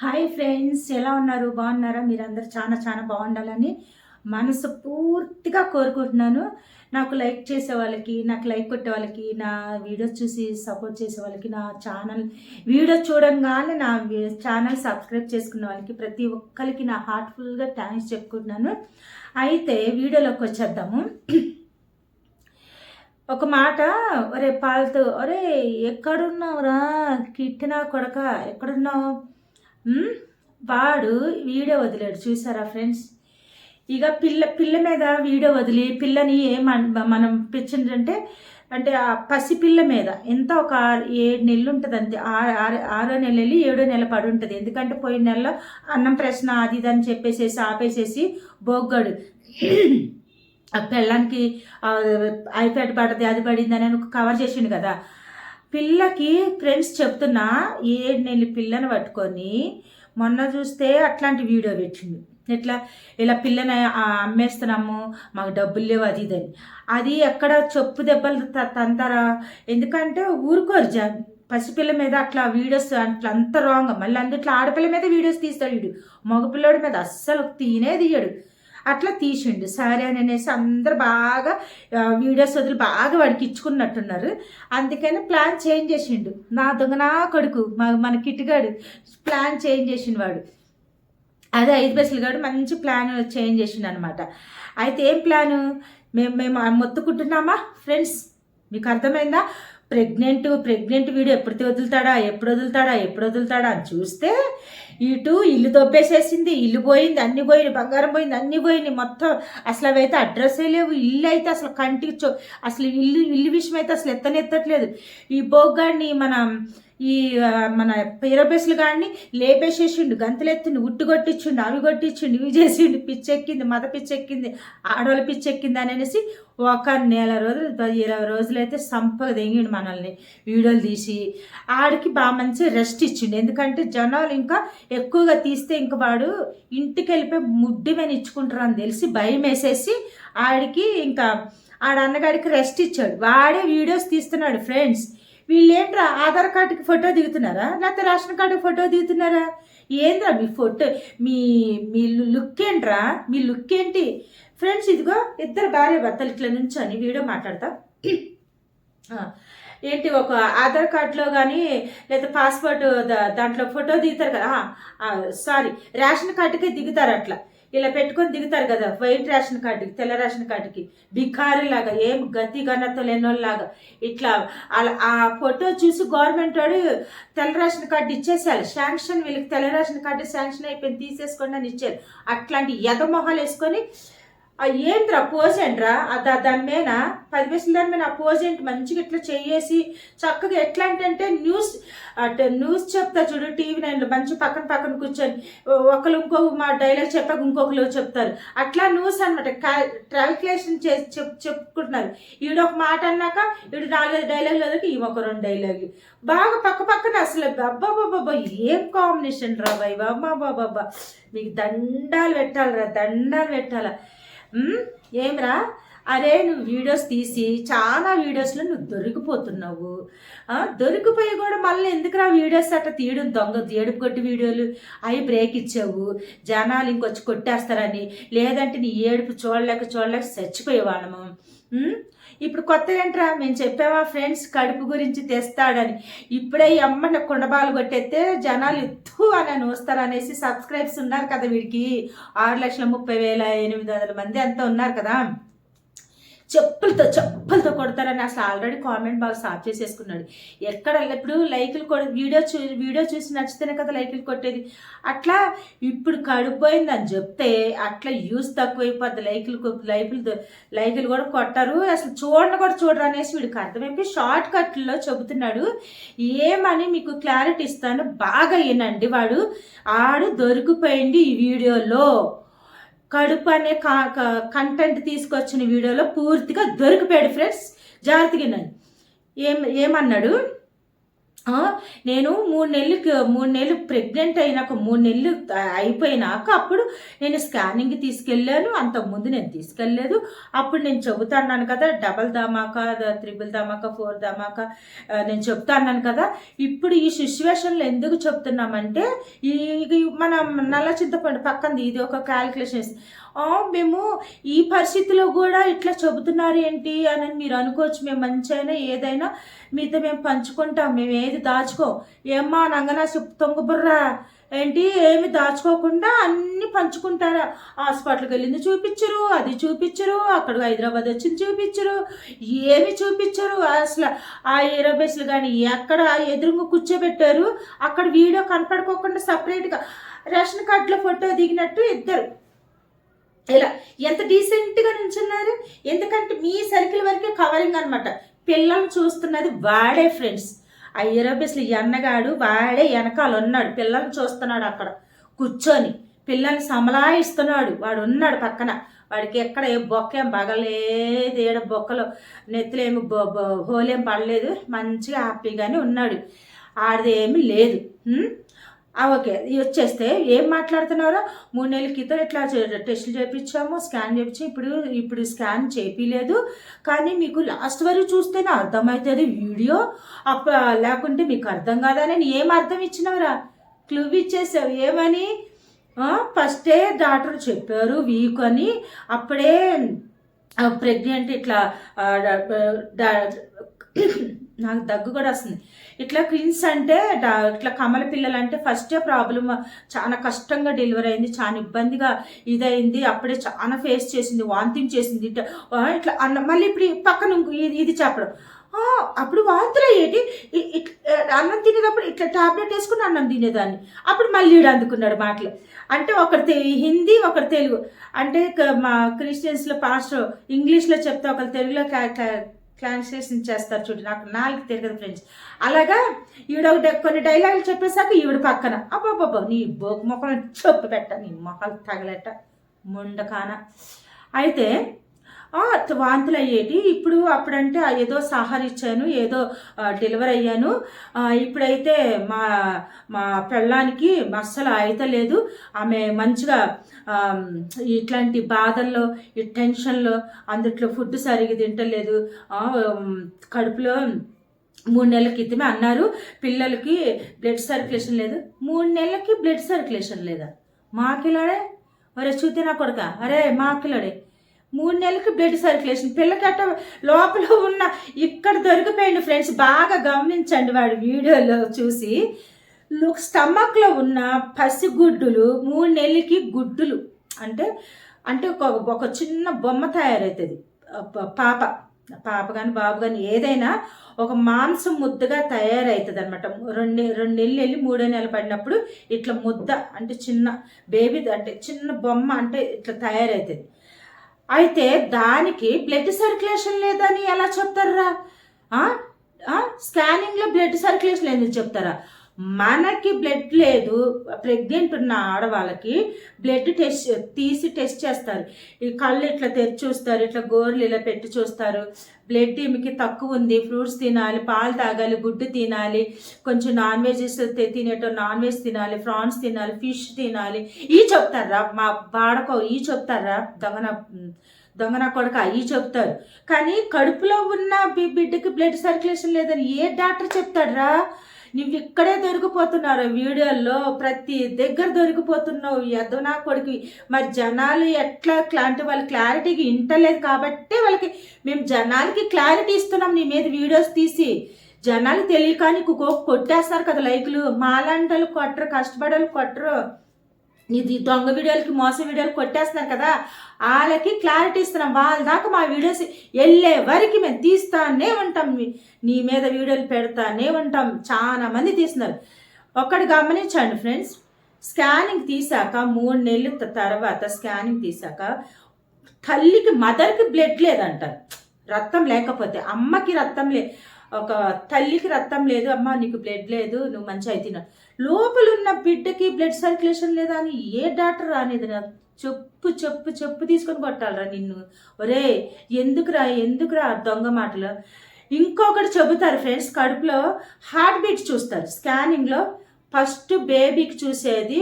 Hi friends, ఎలా ఉన్నారు? బాగున్నారా? మీరందరూ చాలా చాలా బాగుండాలని మనసు పూర్తిగా కోరుకుంటున్నాను. నాకు లైక్ చేసే వాళ్ళకి, నాకు లైక్ కొట్టే వాళ్ళకి, నా వీడియోస్ చూసి సపోర్ట్ చేసే వాళ్ళకి, నా ఛానల్ వీడియో చూడంగానే నా ఛానల్ సబ్స్క్రైబ్ చేసుకున్న వాళ్ళకి ప్రతి ఒక్కరికి నా హార్ట్ఫుల్గా థ్యాంక్స్ చెప్పుకుంటున్నాను. అయితే వీడియోలోకి వచ్చేద్దాము. ఒక మాట, ఒరే పాలతూ, ఒరే ఎక్కడున్నావురా కిట్టినా కొడక, ఎక్కడున్నావు? వాడు వీడియో వదిలాడు, చూసారా ఫ్రెండ్స్? ఇక పిల్ల పిల్ల మీద వీడియో వదిలి పిల్లని మనం పెంచిందంటే అంటే ఆ పసిపిల్ల మీద ఎంత ఒక 7 నెలలు ఉంటుంది అంతే. 6 నెలలు వెళ్ళి 7 నెల పడి ఉంటుంది. ఎందుకంటే పోయిన నెలలో అన్నం ప్రశ్న అది ఇది అని చెప్పేసేసి ఆపేసేసి బొగ్గాడు ఆ పిల్లానికి ఐప్యాడ్ పడుతుంది, అది పడింది అని కవర్ చేసిండు కదా. పిల్లకి ఫ్రెండ్స్ చెప్తున్నా, 7 నెలల పిల్లని పట్టుకొని మొన్న చూస్తే అట్లాంటి వీడియో పెట్టింది. ఎట్లా ఇలా పిల్లని అమ్మేస్తున్నాము, మాకు డబ్బులు లేవు అది ఇదని. అది ఎక్కడ చెప్పు దెబ్బలు తంతారా? ఎందుకంటే ఊరుకోరు పసిపిల్ల మీద అట్లా వీడియోస్ అట్లా అంత రాంగ్. మళ్ళీ అందుట్లో ఆడపిల్ల మీద వీడియోస్ తీస్తాడు వీడు, మగపిల్లడి మీద అస్సలు తీయడు. అట్లా తీసిండు. సరే అని అనేసి అందరు బాగా వీడియోస్ వదిలి బాగా వాడికి ఇచ్చుకున్నట్టున్నారు. అందుకని ప్లాన్ చేంజ్ చేసిండు. నా దొంగ నా కొడుకు మన కిట్టుగాడు ప్లాన్ చేంజ్ చేసిండు వాడు. అదే 5 పైసలు గాడు మంచి ప్లాన్ చేంజ్ చేసిండు అనమాట. అయితే ఏం ప్లాను? మేము మొత్తుకుంటున్నామా ఫ్రెండ్స్? మీకు అర్థమైందా? ప్రెగ్నెంట్ వీడియో ఎప్పుడు వదులుతాడా అని చూస్తే ఇటు ఇల్లు దొబ్బేసేసింది, ఇల్లు పోయింది, అన్ని పోయింది, బంగారం పోయింది, అన్ని పోయింది మొత్తం. అసలు అవైతే అడ్రస్సే లేవు. ఇల్లు అయితే అసలు కంటికి అసలు ఇల్లు విషయం అయితే అసలు ఎత్తట్లేదు. ఈ బోగ్గాడిని మన పేరబేసులు గాడిని లేపేసేసిండు, గంతులెత్తిండు, ఉట్టు కొట్టించిండు, అవి కొట్టించిండు, ఇవి చేసిండు. పిచ్చెక్కింది, మత పిచ్చెక్కింది, ఆడవాళ్ళ పిచ్చెక్కింది అనేసి ఒక 1 రోజులు 20 రోజులైతే సంపగా తెంగిండు మనల్ని వీడియోలు తీసి. ఆడికి బాగా మంచి రెస్ట్ ఇచ్చిండు. ఎందుకంటే జనాలు ఇంకా ఎక్కువగా తీస్తే ఇంక వాడు ఇంటికి వెళ్ళిపోయి ముడ్డి మీద ఇచ్చుకుంటారు అని తెలిసి భయం వేసేసి ఆడికి ఇంకా అన్నగాడికి రెస్ట్ ఇచ్చాడు. వాడే వీడియోస్ తీస్తున్నాడు ఫ్రెండ్స్. వీళ్ళేంట్రా ఆధార్ కార్డుకి ఫోటో దిగుతున్నారా, లేకపోతే రేషన్ కార్డుకి ఫోటో దిగుతున్నారా? ఏంద్రా మీ ఫోటో, మీ లుక్ ఏంట్రా? మీ లుక్ ఏంటి ఫ్రెండ్స్? ఇదిగో ఇద్దరు భార్య భర్తలు ఇట్లా నుంచొని వీడియో మాట్లాడతా. ఏంటి ఒక ఆధార్ కార్డులో కానీ లేదా పాస్పోర్ట్ దాంట్లో ఫోటో దిగుతారు కదా, సారీ రేషన్ కార్డుకి దిగుతారు. అట్లా ఇలా పెట్టుకొని దిగుతారు కదా, వైట్ రేషన్ కార్డుకి, తెల్ల రేషన్ కార్డుకి, బికారిలాగా ఏం గతి ఘనత లేనోళ్ళలాగా ఇట్లా. ఆ ఫోటో చూసి గవర్నమెంట్ వాడు తెల్ల రేషన్ కార్డు ఇచ్చేసేయాలి. శాంక్షన్ వీళ్ళకి తెల్ల రేషన్ కార్డు శాంక్షన్ అయిపోయింది, తీసేసుకోండి అని ఇచ్చారు. అట్లాంటి ఎదమొహాలు వేసుకొని ఏంట్రా పోజ్ ఏంట్రా? దాని మీద 10 పైసలు దాని మీద ఆ పోజ్ ఏంటి? మంచిగా ఇట్లా చేసి చక్కగా ఎట్లా అంటే న్యూస్ చెప్తా చూడు, TV9లో మంచి పక్కన కూర్చొని ఒకరు మా డైలాగ్ చెప్పాక ఇంకొకరు చెప్తారు. అట్లా న్యూస్ అనమాట. క్యాల్కులేషన్ చేసి చెప్పుకుంటున్నారు. ఈడొక మాట అన్నాక ఈడు 4 డైలాగులు వదిలికి ఈ ఒక 2 డైలాగులు బాగా పక్కన. అసలు అబ్బాబాబా ఏం కాంబినేషన్ రా బాయ్, బాబా మీకు దండాలు పెట్టాలా. ఏమ్రా, అరే నువ్వు వీడియోస్ తీసి చాలా వీడియోస్లో నువ్వు దొరికిపోతున్నావు. దొరికిపోయి కూడా మళ్ళీ ఎందుకురా వీడియోస్ అట్లా తీయడం, ఏడుపు కొట్టి వీడియోలు అవి బ్రేక్ ఇచ్చావు. జనాలు ఇంకొచ్చి కొట్టేస్తారని, లేదంటే నీ ఏడుపు చూడలేక చచ్చిపోయేవాళ్ళము. ఇప్పుడు కొత్త ఏంట్రా? మేము చెప్పావా ఫ్రెండ్స్ కడుపు గురించి తెస్తాడని. ఇప్పుడే ఈ అమ్మని కుండబాలు కొట్టేస్తే జనాలు ఎత్తు అని వస్తారనేసి సబ్స్క్రైబ్స్ ఉన్నారు కదా వీడికి. 6,30,800 మంది అంతా ఉన్నారు కదా. చెప్పులతో కొడతారని అసలు ఆల్రెడీ కామెంట్ బాగా సాఫ్ చేసేసుకున్నాడు. ఎక్కడ ఇప్పుడు లైకులు వీడియో చూసి నచ్చితేనే కదా లైకులు కొట్టేది. అట్లా ఇప్పుడు కడిపోయిందని చెప్తే అట్లా యూస్ తక్కువైపోద్ది. లైకులు కూడా కొట్టారు, అసలు చూడరు అనేసి వీడికి అర్థమైపోయి షార్ట్ కట్లో చెబుతున్నాడు. ఏమని మీకు క్లారిటీ ఇస్తాను, బాగా వినండి. ఆడు దొరికిపోయింది ఈ వీడియోలో. కడుపు అనే కంటెంట్ తీసుకొచ్చిన వీడియోలో పూర్తిగా దొరికిపోయాడు ఫ్రెండ్స్. జాగ్రత్తగా ఏమన్నాడు? నేను 3 నెలలు ప్రెగ్నెంట్ అయినాక 3 నెలలు అయిపోయినాక అప్పుడు నేను స్కానింగ్కి తీసుకెళ్ళాను. అంతకుముందు నేను తీసుకెళ్ళలేదు. అప్పుడు నేను చెబుతాన్నాను కదా, డబల్ ధమాకా, త్రిబుల్ ధమాకా, 4 ధమాకా నేను చెప్తాన్నాను కదా. ఇప్పుడు ఈ సిచ్యువేషన్లో ఎందుకు చెప్తున్నామంటే, ఈ మన నల్ల చింతపండు పక్కంది ఇది ఒక క్యాలిక్యులేషన్. మేము ఈ పరిస్థితిలో కూడా ఇట్లా చెబుతున్నారు ఏంటి అని మీరు అనుకోవచ్చు. మేము మంచైనా ఏదైనా మీతో మేము పంచుకుంటాం, మేము ఏది దాచుకోం. ఏమ్మా నంగనా తొంగబుర్రా ఏంటి, ఏమి దాచుకోకుండా అన్నీ పంచుకుంటారా? హాస్పిటల్కి వెళ్ళింది చూపించరు, అది చూపించరు, అక్కడ హైదరాబాద్ వచ్చింది చూపించరు, ఏమి చూపించరు. అసలు ఆ 20 బస్సులు కానీ ఎక్కడ ఎదురుగా కూర్చోబెట్టారు, అక్కడ వీడియో కనపడుకోకుండా సపరేట్గా రేషన్ కార్డులో ఫోటో దిగినట్టు ఇద్దరు ఇలా ఎంత డీసెంట్గా నిల్చున్నారు. ఎందుకంటే మీ సర్కిల్ వరకే కవరింగ్ అనమాట. పిల్లల్ని చూస్తున్నది వాడే ఫ్రెండ్స్. ఆ 20 బస్సులు ఎన్నగాడు వాడే వెనకాల ఉన్నాడు, పిల్లల్ని చూస్తున్నాడు అక్కడ కూర్చొని, పిల్లల్ని సమలాయిస్తున్నాడు. వాడు ఉన్నాడు పక్కన. వాడికి ఎక్కడ ఏ బొక్కేం బగలేదు, ఏడ బొక్కలో నెత్తులేమి హోలేం పడలేదు, మంచిగా హ్యాపీగానే ఉన్నాడు. ఆడిదేమీ లేదు. ఓకే, వచ్చేస్తే ఏం మాట్లాడుతున్నారో, 3 నెలల క్రితం ఇట్లా టెస్టులు చేయించాము, స్కాన్ చేయించాము, ఇప్పుడు స్కాన్ చేయించలేదు. కానీ మీకు లాస్ట్ వరకు చూస్తేనే అర్థమవుతుంది వీడియో, లేకుంటే మీకు అర్థం కాదని ఏం అర్థం ఇచ్చినవరా? క్లూ ఇచ్చేసావు. ఏమని? ఫస్టే డాక్టర్ చెప్పారు వీక్ అని. అప్పుడే ప్రెగ్నెంట్ ఇట్లా నాకు దగ్గు కూడా వస్తుంది. ఇట్లా క్విన్స్ అంటే ఇట్లా కమల పిల్లలు అంటే ఫస్టే ప్రాబ్లమ్, చాలా కష్టంగా డెలివరీ అయింది, చాలా ఇబ్బందిగా ఇదైంది, అప్పుడే చాలా ఫేస్ చేసింది, వాంతింగ్ చేసింది ఇట్లా అన్న. మళ్ళీ ఇప్పుడు పక్కన ఇది చెప్పడం, అప్పుడు వాంతులు అయ్యేటి, అన్నం తినేటప్పుడు ఇట్లా టాబ్లెట్ వేసుకుని అన్నం తినేదాన్ని. అప్పుడు మళ్ళీ అందుకున్నాడు మాటలు. అంటే ఒకటి హిందీ ఒకటి తెలుగు. అంటే మా క్రిస్టియన్స్లో పాస్టర్ ఇంగ్లీష్లో చెప్తే ఒకరు తెలుగులో ట్రాన్స్లేషన్ చేస్తారు చూడు. నాకు 4 తిరగదు ఫ్రెండ్స్. అలాగా ఈవిడ కొన్ని డైలాగులు చెప్పేశాక ఈవిడ పక్కన అబ్బాబ్బా నీ బోకు మొక్కలు చెప్పు పెట్ట, నీ మొక్కలు తగలట ముండకాన. అయితే వాంతులు అయ్యేటి. ఇప్పుడు అప్పుడంటే ఏదో సహార ఇచ్చాను, ఏదో డెలివరీ అయ్యాను. ఇప్పుడైతే మా పెళ్ళానికి అస్సలు అయితే లేదు. ఆమె మంచిగా ఇట్లాంటి బాధల్లో, ఈ టెన్షన్లో, అందుట్లో ఫుడ్ సరిగ్గా తింటలేదు, కడుపులో 3 నెలల క్రితమే అన్నారు పిల్లలకి బ్లడ్ సర్క్యులేషన్ లేదు. 3 నెలలకి బ్లడ్ సర్క్యులేషన్ లేదా? మాకిలాడే అరే చూతే నా కొడుక, అరే మాకిలాడే 3 నెలలకి బ్లడ్ సర్క్యులేషన్. పిల్లకట్ట లోపల ఉన్న ఇక్కడ దొరికిపోయింది ఫ్రెండ్స్. బాగా గమనించండి వాడి వీడియోలో చూసి. స్టమక్లో ఉన్న పసిగుడ్డులు 3 నెలలకి గుడ్డులు అంటే అంటే ఒక చిన్న బొమ్మ తయారవుతుంది. పాప కానీ బాబు కానీ ఏదైనా ఒక మాంసం ముద్దగా తయారవుతుంది అనమాట. 2 నెలలు వెళ్ళి 3వ నెల పడినప్పుడు ఇట్లా ముద్ద అంటే చిన్న బేబీ అంటే చిన్న బొమ్మ అంటే ఇట్లా తయారవుతుంది. అయితే దానికి బ్లడ్ సర్క్యులేషన్ లేదని ఎలా చెప్తారా? స్కానింగ్లో బ్లడ్ సర్క్యులేషన్ లేదని చెప్తారా? మనకి బ్లడ్ లేదు, ప్రెగ్నెంట్ ఉన్న ఆడవాళ్ళకి బ్లడ్ తీసి టెస్ట్ చేస్తారు. ఈ కళ్ళు ఇట్లా తెరిచి చూస్తారు, ఇట్లా గోర్లు ఇలా పెట్టి చూస్తారు. బ్లడ్ ఈమెకి తక్కువ ఉంది, ఫ్రూట్స్ తినాలి, పాలు తాగాలి, గుడ్డు తినాలి, కొంచెం నాన్ వెజ్ తినేటో నాన్ వెజ్ తినాలి, ప్రాన్స్ తినాలి, ఫిష్ తినాలి, ఇవి చెప్తారా? మా బాడకో ఇవి చెప్తారా? దొంగన కొడక ఇవి చెప్తారు. కానీ కడుపులో ఉన్న బిడ్డకి బ్లడ్ సర్క్యులేషన్ లేదని ఏ డాక్టర్ చెప్తాడరా? నువ్వు ఇక్కడే దొరికిపోతున్నారు వీడియోల్లో, ప్రతి దగ్గర దొరికిపోతున్నావు. ఎదనా కొడుకు. మరి జనాలు ఎట్లా అంటే వాళ్ళు క్లారిటీగా వింటలేదు కాబట్టి వాళ్ళకి మేము జనాలకి క్లారిటీ ఇస్తున్నాం నీ మీద వీడియోస్ తీసి. జనాలు తెలియక నీకు కొట్టేస్తారు కదా లైకులు. మాలాంటి వాళ్ళు కొట్టరు, కష్టపడే కొట్టరు. ఇది దొంగ వీడియోలకి మోసం వీడియోలు కొట్టేస్తున్నారు కదా, వాళ్ళకి క్లారిటీ ఇస్తున్నాం. వాళ్ళ దాకా మా వీడియోస్ వెళ్ళే వరకు మేము తీస్తానే ఉంటాం, నీ మీద వీడియోలు పెడతానే ఉంటాం. చాలా మంది తీస్తున్నారు. ఒక్కటి గమనించండి ఫ్రెండ్స్, స్కానింగ్ తీసాక 3 నెలల తర్వాత స్కానింగ్ తీసాక తల్లికి మదర్కి బ్లడ్ లేదంటారు. రక్తం లేకపోతే అమ్మకి రక్తం ఒక తల్లికి రక్తం లేదు, అమ్మ నీకు బ్లడ్ లేదు, నువ్వు మంచి అవుతున్నా. లోపల ఉన్న బిడ్డకి బ్లడ్ సర్క్యులేషన్ లేదా అని ఏ డాక్టర్ రానేది? చెప్పు తీసుకొని కొట్టాలరా నిన్ను. ఒరే ఎందుకురా దొంగ మాటలు. ఇంకొకటి చెబుతారు ఫ్రెండ్స్, కడుపులో హార్ట్ బీట్ చూస్తారు స్కానింగ్లో. ఫస్ట్ బేబీకి చూసేది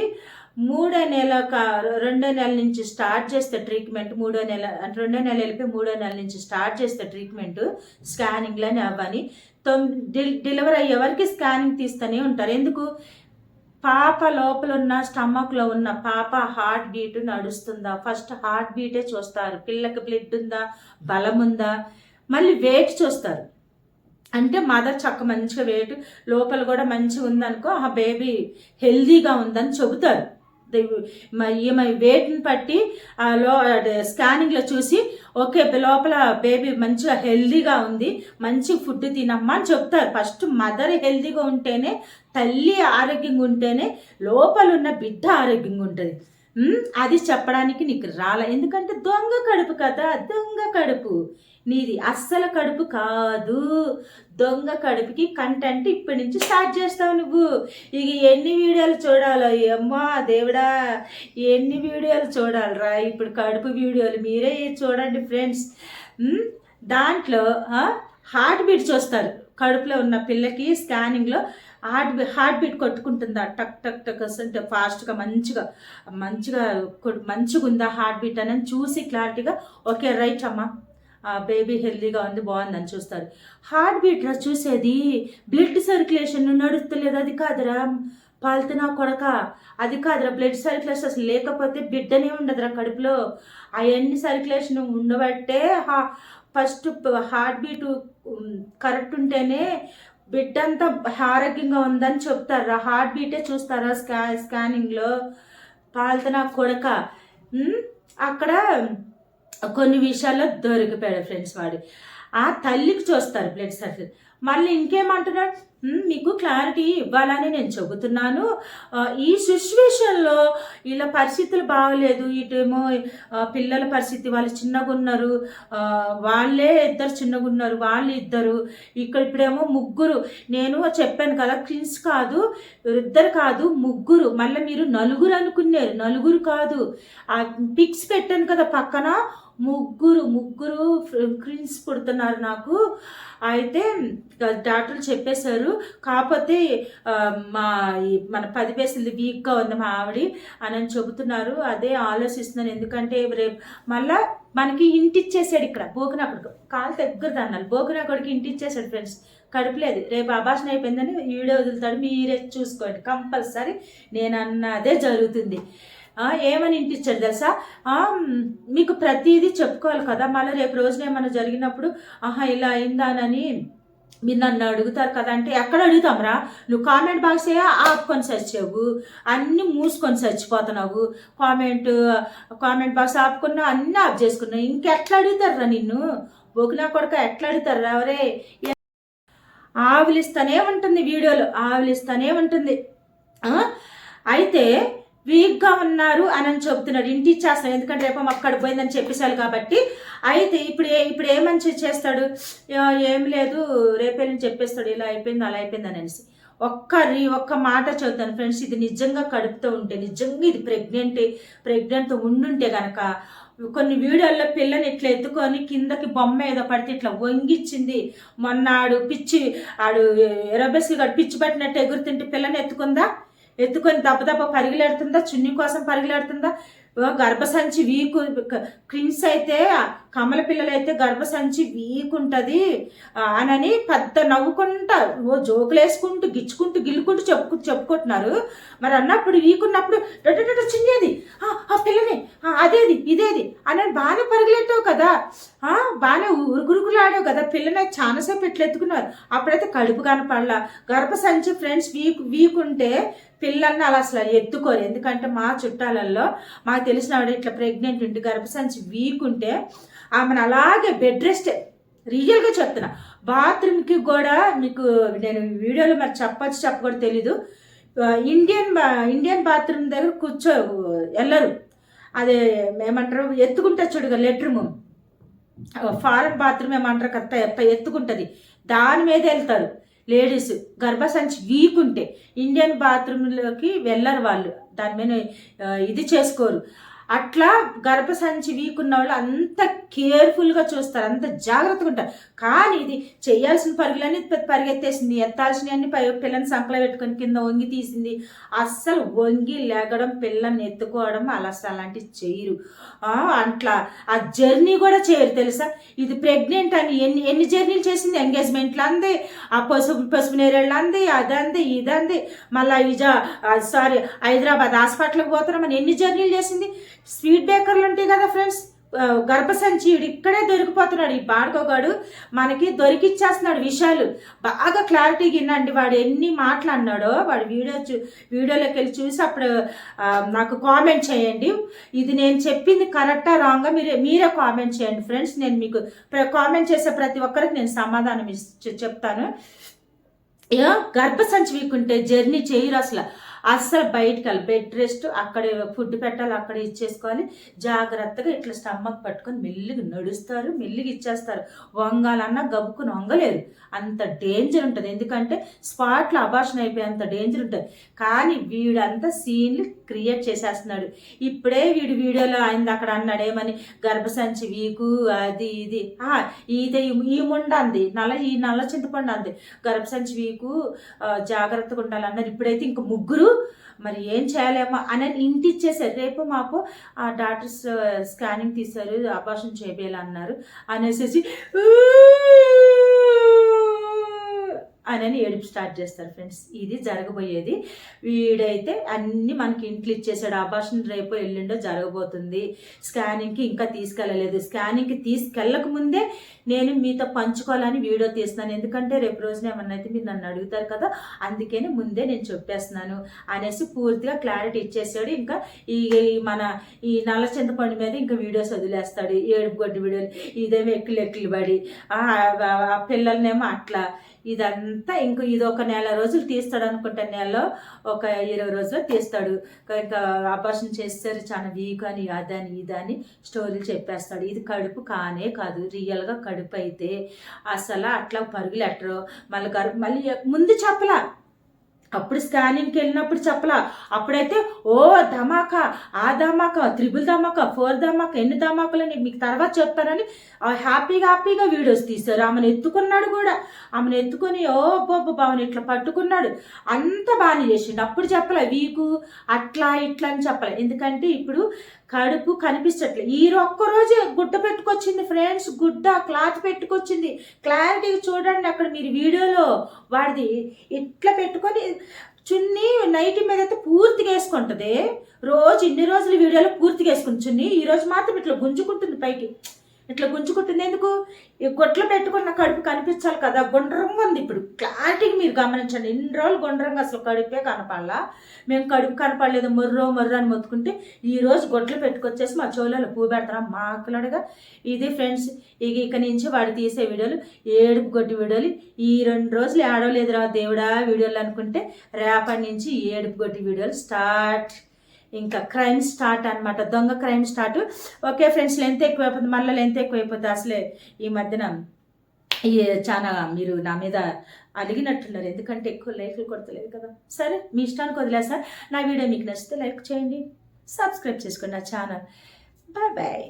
3వ నెల 2వ నెల నుంచి స్టార్ట్ చేస్తే ట్రీట్మెంట్, 3వ నెల అంటే 2వ నెల వెళ్ళిపోయి 3వ నెల నుంచి స్టార్ట్ చేస్తే ట్రీట్మెంట్ స్కానింగ్లని అవ్వని. డెలివరీ అయ్యే వరకు స్కానింగ్ తీస్తూనే ఉంటారు. ఎందుకు? పాప లోపల ఉన్న స్టమక్లో ఉన్న పాప హార్ట్ బీట్ నడుస్తుందా, ఫస్ట్ హార్ట్ బీటే చూస్తారు. పిల్లకి బ్లడ్ ఉందా, బలం ఉందా, మళ్ళీ వెయిట్ చూస్తారు. అంటే మదర్ చక్క మంచిగా వెయిట్ లోపల కూడా మంచిగా ఉందనుకో, ఆ బేబీ హెల్దీగా ఉందని చెబుతారు. ఈమె వెయిట్ని బట్టి స్కానింగ్లో చూసి ఓకే లోపల బేబీ మంచిగా హెల్దీగా ఉంది, మంచి ఫుడ్ తినమ్మా అని చెప్తారు. ఫస్ట్ మదర్ హెల్దీగా ఉంటేనే, తల్లి ఆరోగ్యంగా ఉంటేనే లోపల ఉన్న బిడ్డ ఆరోగ్యంగా ఉంటుంది. అది చెప్పడానికి నీకు రాలే, ఎందుకంటే దొంగ కడుపు కదా, దొంగ కడుపు నీది, అస్సలు కడుపు కాదు. దొంగ కడుపుకి కంటెంట్ ఇప్పటి నుంచి స్టార్ట్ చేస్తావు నువ్వు. ఇక ఎన్ని వీడియోలు చూడాలో అమ్మా దేవుడా, ఎన్ని వీడియోలు చూడాలిరా ఇప్పుడు కడుపు వీడియోలు. మీరే చూడండి ఫ్రెండ్స్. దాంట్లో హార్ట్ బీట్ చూస్తారు. కడుపులో ఉన్న పిల్లకి స్కానింగ్లో హార్ట్ బీట్ కొట్టుకుంటుందా, టక్ టక్ టక్ అంటే ఫాస్ట్గా మంచిగా ఉందా హార్ట్ బీట్ అని చూసి క్లారిటీగా ఓకే రైట్ అమ్మా బేబీ హెల్దీగా ఉంది, బాగుందని చూస్తారు. హార్ట్ బీట్ చూసేది బ్లడ్ సర్క్యులేషన్ నడుస్తలేదు, అది కాదురా పాల్తున్నా కొడక, అది కాదురా. బ్లడ్ సర్క్యులేషన్ అసలు లేకపోతే బిడ్డనే ఉండదురా కడుపులో. అవన్నీ సర్క్యులేషన్ ఉండబట్టే ఫస్ట్ హార్ట్ బీట్ కరెక్ట్ ఉంటేనే బిడ్డ అంతా ఆరోగ్యంగా ఉందని చెప్తారా. హార్ట్ బీటే చూస్తారా స్కానింగ్లో, పాల్తున్నా కొడక. అక్కడ కొన్ని విషయాల్లో దొరికిపోయాడు ఫ్రెండ్స్ వాడు. ఆ తల్లికి చూస్తారు బ్లడ్ సర్కిల్. మళ్ళీ ఇంకేమంటున్నాడు, మీకు క్లారిటీ ఇవ్వాలని నేను చెబుతున్నాను. ఈ సిచ్యువేషన్లో ఇలా పరిస్థితులు బాగలేదు, ఇటేమో పిల్లల పరిస్థితి, వాళ్ళు చిన్నగా ఉన్నారు, వాళ్ళే ఇద్దరు చిన్నగా ఉన్నారు, వాళ్ళు ఇద్దరు, ఇప్పుడేమో ముగ్గురు. నేను చెప్పాను కదా ట్విన్స్ కాదు, ఇద్దరు కాదు ముగ్గురు. మళ్ళీ మీరు నలుగురు అనుకున్నారు, నలుగురు కాదు. ఆ పిక్స్ పెట్టాను కదా పక్కన, ముగ్గురు ట్విన్స్ పుడుతున్నారు నాకు. అయితే డాక్టర్లు చెప్పేశారు, కాకపోతే మన 10 పైసలు వీక్గా ఉంది మా ఆవిడ అని చెబుతున్నారు. అదే ఆలోచిస్తున్నాను, ఎందుకంటే రేపు మళ్ళా మనకి ఇంటిచ్చేసాడు ఇక్కడ బోకినాకుడికి, కాలు దగ్గర అన్నారు, బోకినాకుడికి ఇంటిచ్చేసాడు ఫ్రెండ్స్. కడుపులేదు, రేపు అభాషణ అయిపోయిందని వీడియో వదులుతాడు, మీరే చూసుకోండి కంపల్సరీ. నేను అన్నదే జరుగుతుంది. ఏమని ఇంటిచ్చాడు తెలుసా, మీకు ప్రతిదీ చెప్పుకోవాలి కదా, మళ్ళీ రేపు రోజున ఏమైనా జరిగినప్పుడు ఇలా అయిందానని మీరు నన్ను అడుగుతారు కదా అంటే, ఎక్కడ అడుగుతాంరా, నువ్వు కామెంట్ బాక్స్ ఆపుకొని చచ్చావు, అన్నీ మూసుకొని చచ్చిపోతున్నావు, కామెంట్ బాక్స్ ఆపుకున్నావు, అన్నీ ఆఫ్ చేసుకున్నావు, ఇంకెట్లా అడుగుతారా నిన్ను, బోకినా కొడుక ఎట్లా అడుగుతారు ఎవరే. ఆవులిస్తూనే ఉంటుంది వీడియోలు, ఆవులిస్తూనే ఉంటుంది. అయితే వీక్గా ఉన్నారు అని చెప్తున్నాడు, ఇంటి ఇచ్చేస్తాను, ఎందుకంటే రేపు అక్కడ పోయిందని చెప్పేసారు కాబట్టి. అయితే ఇప్పుడు ఏమని చేస్తాడు, ఏం లేదు రేపే చెప్పేస్తాడు, ఇలా అయిపోయింది అలా అయిపోయింది అనేసి. ఒక్క మాట చెబుతాను ఫ్రెండ్స్, ఇది నిజంగా కడుపుతో ఉంటే, నిజంగా ఇది ప్రెగ్నెంట్ ఉండుంటే కనుక, కొన్ని వీడియోల్లో పిల్లని ఇట్లా ఎత్తుకొని కిందకి బొమ్మ ఏదో పడితే ఇట్లా వంగిచ్చింది. మొన్న ఆడు ఎరోబెస్కి పిచ్చి పట్టినట్టు ఎగురుతుంటే పిల్లని ఎత్తుకొని దెబ్బ పరిగెలాడుతుందా, చున్నీ కోసం పరిగెలాడుతుందా. గర్భసంచి వీక్ క్రిన్స్ అయితే, కమల పిల్లలు అయితే గర్భసంచి వీక్ ఉంటుంది అని పెద్ద నవ్వుకుంటా జోకులు వేసుకుంటూ గిల్లుకుంటూ చెప్పుకుంటున్నారు. మరి అన్నప్పుడు వీక్ ఉన్నప్పుడు చిన్నది ఆ పిల్లని అదేది ఇదేది అని బాగానే పరిగెట్టావు కదా, బాగానే ఉరుగురుగులాడావు కదా, పిల్లని చాలాసేపు ఎట్లా ఎత్తుకున్నారు. అప్పుడైతే కడుపు కనపడలా. గర్భసంచి ఫ్రెండ్స్ వీక్ ఉంటే పిల్లల్ని అలా అసలు ఎత్తుకోరు, ఎందుకంటే మా చుట్టాలలో మాకు తెలిసిన ఆవిడ ఇట్లా ప్రెగ్నెంట్ ఉంటే గర్భసంచి వీక్ ఉంటే ఆమెను అలాగే బెడ్ రెస్ట్, రియల్గా చెప్తున్నా. బాత్రూమ్కి కూడా మీకు నేను వీడియోలో మరి చెప్పకూడదు తెలీదు, ఇండియన్ బాత్రూమ్ దగ్గర వెళ్ళరు, అదే ఏమంటారు ఎత్తుకుంటా చూడుగా లెట్రూమ్, ఫారెన్ బాత్రూమ్ ఏమంటారు కదా ఎత్తుకుంటుంది, దాని మీద వెళ్తారు లేడీస్. గర్భసంచి వీక్ ఉంటే ఇండియన్ బాత్రూంలోకి వెళ్ళరు వాళ్ళు, దాని మీద ఇది చేసుకోరు. అట్లా గర్భసంచి వీక్ ఉన్న వాళ్ళు అంత కేర్ఫుల్గా చూస్తారు, అంత జాగ్రత్తగా ఉంటారు. కానీ ఇది చేయాల్సిన పరుగులన్నీ పరిగెత్తేసింది, ఎత్తాల్సినవన్నీ పిల్లని సంకలో పెట్టుకొని కింద వంగి తీసింది. అస్సలు వంగి లేగడం, పిల్లని ఎత్తుకోవడం అలాంటివి చేయరు. అట్లా ఆ జర్నీ కూడా చేయరు తెలుసా. ఇది ప్రెగ్నెంట్ అని ఎన్ని జర్నీలు చేసింది, ఎంగేజ్మెంట్లు అంది, ఆ పసుపు నేరేళ్ళు అంది, అదంది ఇదంది, మళ్ళీ హైదరాబాద్ హాస్పిటల్కి పోతున్నామని ఎన్ని జర్నీలు చేసింది. స్వీట్ బేకర్లు ఉంటాయి కదా ఫ్రెండ్స్, గర్భసంచి ఇక్కడే దొరికిపోతున్నాడు. ఈ బాడుకోగాడు మనకి దొరికిచ్చేస్తున్నాడు విషయాలు. బాగా క్లారిటీగా వినండి వాడు ఎన్ని మాట్లాడినాడో. వాడు వీడియోలోకి వెళ్ళి చూసి అప్పుడు నాకు కామెంట్ చేయండి. ఇది నేను చెప్పింది కరెక్టా రాంగా మీరే కామెంట్ చేయండి ఫ్రెండ్స్. నేను మీకు కామెంట్ చేసే ప్రతి ఒక్కరికి నేను సమాధానం చెప్తాను. గర్భసంచి వీకుంటే జర్నీ చేయరు అస్సలు బయటకు వెళ్ళి బెడ్ రెస్ట్, అక్కడే ఫుడ్ పెట్టాలి, అక్కడే ఇచ్చేసుకోవాలి. జాగ్రత్తగా ఇట్లా స్టమక్ పట్టుకొని మెల్లిగా నడుస్తారు, మెల్లిగా ఇచ్చేస్తారు. వంగాలన్నా గబుక్కుని వంగలేరు, అంత డేంజర్ ఉంటుంది. ఎందుకంటే స్పాట్లో అబార్షన్ అయిపోయేంత డేంజర్ ఉంటుంది. కానీ వీడంతా సీన్లు క్రియేట్ చేసేస్తున్నాడు. ఇప్పుడే వీడియోలో ఆయన అక్కడ అన్నాడు ఏమని, గర్భసంచి వీకు అది ఇది ఈ ముండ అంది, ఈ నల్ల చింతపండు అంది, గర్భసంచి వీకు జాగ్రత్తగా ఉండాలన్నారు. ఇప్పుడైతే ఇంక ముగ్గురు మరి ఏం చేయాలేమో అని ఇంటి ఇచ్చేసారు. రేపు మాకు ఆ డాక్టర్స్ స్కానింగ్ తీశారు, అబార్షన్ చేయాలన్నారు అనేసి అని ఏడుపు స్టార్ట్ చేస్తారు ఫ్రెండ్స్. ఇది జరగబోయేది. వీడైతే అన్నీ మనకి ఇంట్లో ఇచ్చేసాడు. అబార్షన్ రేపు ఎల్లుండో జరగబోతుంది. స్కానింగ్కి ఇంకా తీసుకెళ్ళలేదు. స్కానింగ్కి తీసుకెళ్ళక ముందే నేను మీతో పంచుకోవాలని వీడియో తీస్తున్నాను. ఎందుకంటే రేపు రోజున ఏమన్నా అయితే మీరు నన్ను అడుగుతారు కదా, అందుకని ముందే నేను చెప్పేస్తున్నాను అనేసి పూర్తిగా క్లారిటీ ఇచ్చేసాడు. ఇంకా ఈ నల్ల చింతపండు మీద ఇంకా వీడియోస్ వదిలేస్తాడు, ఏడుపు గొడ్డు వీడియోలు. ఇదేమో ఎక్కులు పడి పిల్లలనేమో అట్లా. ఇదంతా ఇంక ఇది ఒక నెల రోజులు తీస్తాడు అనుకుంటా, నెలలో ఒక 20 రోజులు తీస్తాడు. ఇంకా అబార్షన్ చేస్తారు చాలా వీక్ అని అదని ఇదని స్టోరీలు చెప్పేస్తాడు. ఇది కడుపు కానే కాదు, రియల్గా కడుపు అయితే అసలు అట్లా పరుగులు ఎట్టరు. మళ్ళీ ముందు చెప్పలా, అప్పుడు స్కానింగ్కి వెళ్ళినప్పుడు చెప్పలా. అప్పుడైతే ధమాకా, ఆ ధమాకా, 3 ధమాకా, 4 ధమాకా, ఎన్ని ధమాకులని మీకు తర్వాత చెప్తారని హ్యాపీగా వీడియోస్ తీశారు. ఆమెను ఎత్తుకున్నాడు కూడా, ఆమెను ఎత్తుకొని బావని ఇట్లా పట్టుకున్నాడు, అంత బాగానే చేసిండు. అప్పుడు చెప్పలే వీకు అట్లా ఇట్లా అని చెప్పలే. ఎందుకంటే ఇప్పుడు కడుపు కనిపించట్లేదు. ఈ ఒక్కరోజే గుడ్డ పెట్టుకొచ్చింది ఫ్రెండ్స్, గుడ్డ క్లాత్ పెట్టుకొచ్చింది. క్లారిటీగా చూడండి అక్కడ మీరు వీడియోలో. వాడిది ఇట్లా పెట్టుకొని చున్నీ నైటీ మీద అయితే పూర్తిగా వేసుకుంటుంది. ఇన్ని రోజులు వీడియోలో పూర్తిగా వేసుకుని చున్నీ, ఈరోజు మాత్రం ఇట్లా గుంజుకుంటుంది పైకి, ఇట్లా గుంజుకుంటుంది. ఎందుకు? ఈ గొడ్లు పెట్టుకున్న కడుపు కనిపించాలి కదా, గుండ్రంగా ఉంది. ఇప్పుడు క్లారిటీగా మీరు గమనించండి. ఇన్ని రోజులు గుండ్రంగా అసలు కడుపే కనపడలా. మేము కడుపు కనపడలేదు మొర్రో అని మొత్తుకుంటే ఈరోజు గొడ్లు పెట్టుకొచ్చేసి మా చెవులలో పువ్వు పెడతారా మాకులాడుగా. ఇది ఫ్రెండ్స్, ఇక నుంచి వాడు తీసే వీడియోలు ఏడుపు గొడ్డు వీడియోలు. ఈ 2 రోజులు ఏడవలేదురా దేవుడా వీడియోలు అనుకుంటే రేపటి నుంచి ఏడుపు గొడ్డు వీడియోలు స్టార్ట్. ఇంకా క్రైమ్ స్టార్ట్ అనమాట, దొంగ crime start. Okay friends, length ఎక్కువైపోతుంది, మళ్ళీ లెంత్ ఎక్కువైపోతుంది. అసలే ఈ మధ్యన చాలా మీరు నా మీద అలిగినట్టున్నారు, ఎందుకంటే ఎక్కువ లైక్లు కొడతలేదు కదా. సరే మీ ఇష్టానికి వదిలేసా. నా వీడియో మీకు నచ్చితే లైక్ చేయండి, సబ్స్క్రైబ్ చేసుకోండి నా ఛానల్. బాయ్.